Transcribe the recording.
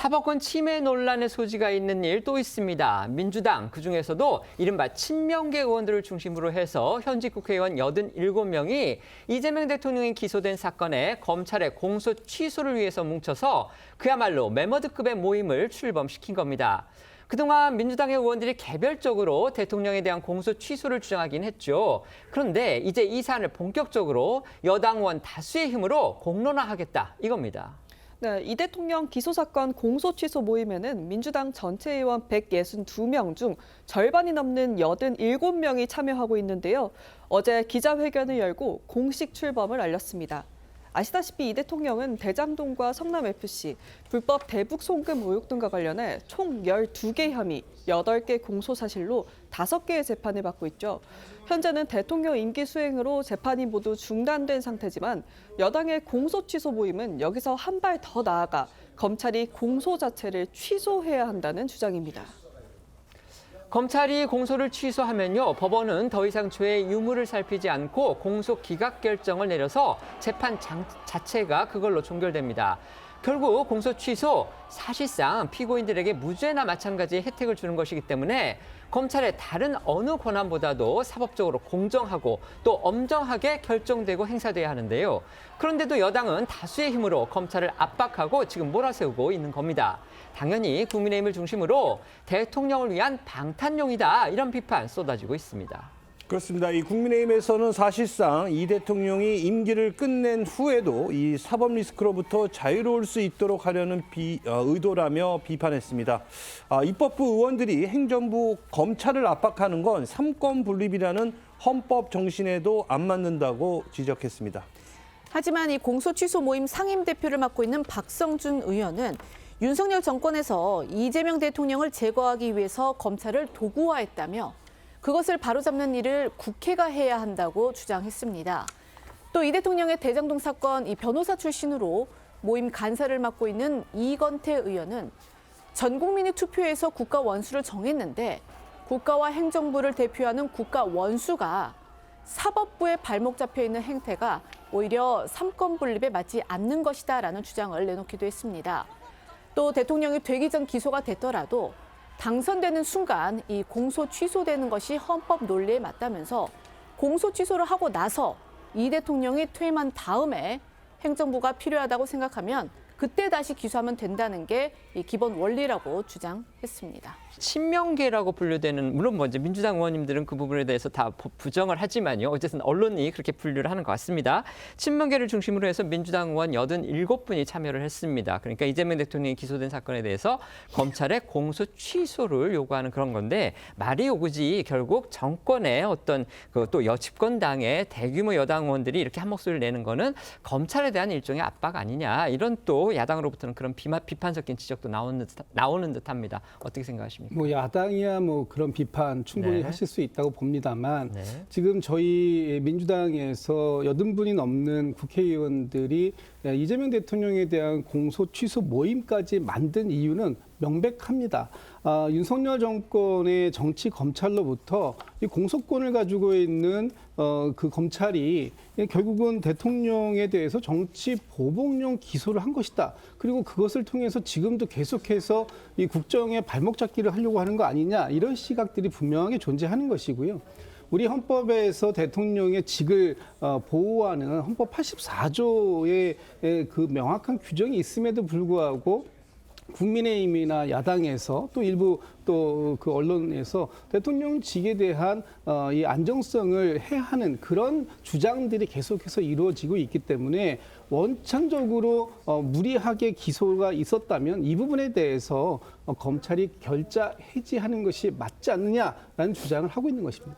사법권 침해 논란의 소지가 있는 일 또 있습니다. 민주당 그중에서도 이른바 친명계 의원들을 중심으로 해서 현직 국회의원 87명이 이재명 대통령이 기소된 사건에 검찰의 공소 취소를 위해서 뭉쳐서 그야말로 메머드급의 모임을 출범시킨 겁니다. 그동안 민주당의 의원들이 개별적으로 대통령에 대한 공소 취소를 주장하긴 했죠. 그런데 이제 이 사안을 본격적으로 여당 의원 다수의 힘으로 공론화하겠다 이겁니다. 네, 이 대통령 기소 사건 공소 취소 모임에는 민주당 전체 의원 162명 중 절반이 넘는 87명이 참여하고 있는데요. 어제 기자회견을 열고 공식 출범을 알렸습니다. 아시다시피 이 대통령은 대장동과 성남FC, 불법 대북 송금 의혹 등과 관련해 총 12개 혐의, 8개 공소 사실로 5개의 재판을 받고 있죠. 현재는 대통령 임기 수행으로 재판이 모두 중단된 상태지만 여당의 공소 취소 모임은 여기서 한 발 더 나아가 검찰이 공소 자체를 취소해야 한다는 주장입니다. 검찰이 공소를 취소하면요, 법원은 더 이상 죄의 유무를 살피지 않고 공소 기각 결정을 내려서 재판 자체가 그걸로 종결됩니다. 결국 공소 취소, 사실상 피고인들에게 무죄나 마찬가지의 혜택을 주는 것이기 때문에 검찰의 다른 어느 권한보다도 사법적으로 공정하고 또 엄정하게 결정되고 행사돼야 하는데요. 그런데도 여당은 다수의 힘으로 검찰을 압박하고 지금 몰아세우고 있는 겁니다. 당연히 국민의힘을 중심으로 대통령을 위한 방탄용이다, 이런 비판 쏟아지고 있습니다. 그렇습니다. 이 국민의힘에서는 사실상 이 대통령이 임기를 끝낸 후에도 이 사법 리스크로부터 자유로울 수 있도록 하려는 의도라며 비판했습니다. 입법부 의원들이 행정부, 검찰을 압박하는 건 삼권 분립이라는 헌법 정신에도 안 맞는다고 지적했습니다. 하지만 이 공소 취소 모임 상임대표를 맡고 있는 박성준 의원은 윤석열 정권에서 이재명 대통령을 제거하기 위해서 검찰을 도구화했다며 그것을 바로잡는 일을 국회가 해야 한다고 주장했습니다. 또 이 대통령의 대장동 사건 이 변호사 출신으로 모임 간사를 맡고 있는 이건태 의원은 전 국민이 투표해서 국가 원수를 정했는데 국가와 행정부를 대표하는 국가 원수가 사법부에 발목 잡혀 있는 행태가 오히려 삼권 분립에 맞지 않는 것이다라는 주장을 내놓기도 했습니다. 또 대통령이 되기 전 기소가 됐더라도 당선되는 순간 이 공소 취소되는 것이 헌법 논리에 맞다면서 공소 취소를 하고 나서 이 대통령이 퇴임한 다음에 행정부가 필요하다고 생각하면 그때 다시 기소하면 된다는 게 이 기본 원리라고 주장했습니다. 친명계라고 분류되는, 물론 이제 민주당 의원님들은 그 부분에 대해서 다 부정을 하지만요. 어쨌든 언론이 그렇게 분류를 하는 것 같습니다. 친명계를 중심으로 해서 민주당 의원 87분이 참여를 했습니다. 그러니까 이재명 대통령이 기소된 사건에 대해서 검찰의 공소 취소를 요구하는 그런 건데, 말이 오구지 결국 정권의 어떤 또 여집권당의 대규모 여당 의원들이 이렇게 한 목소리를 내는 거는 검찰에 대한 일종의 압박 아니냐, 이런 또 야당으로부터는 그런 비판 섞인 지적도 나오는 듯합니다. 어떻게 생각하십니까? 뭐 야당이야 뭐 그런 비판 충분히 네. 하실 수 있다고 봅니다만 네. 지금 저희 민주당에서 80분이 넘는 국회의원들이 이재명 대통령에 대한 공소 취소 모임까지 만든 이유는 명백합니다. 윤석열 정권의 정치 검찰로부터 이 공소권을 가지고 있는 그 검찰이 결국은 대통령에 대해서 정치 보복용 기소를 한 것이다. 그리고 그것을 통해서 지금도 계속해서 이 국정에 발목 잡기를 하려고 하는 거 아니냐, 이런 시각들이 분명하게 존재하는 것이고요. 우리 헌법에서 대통령의 직을 보호하는 헌법 84조의 그 명확한 규정이 있음에도 불구하고 국민의힘이나 야당에서 또 일부 또 그 언론에서 대통령직에 대한 이 안정성을 해하는 그런 주장들이 계속해서 이루어지고 있기 때문에 원천적으로 무리하게 기소가 있었다면 이 부분에 대해서 검찰이 결자 해지하는 것이 맞지 않느냐라는 주장을 하고 있는 것입니다.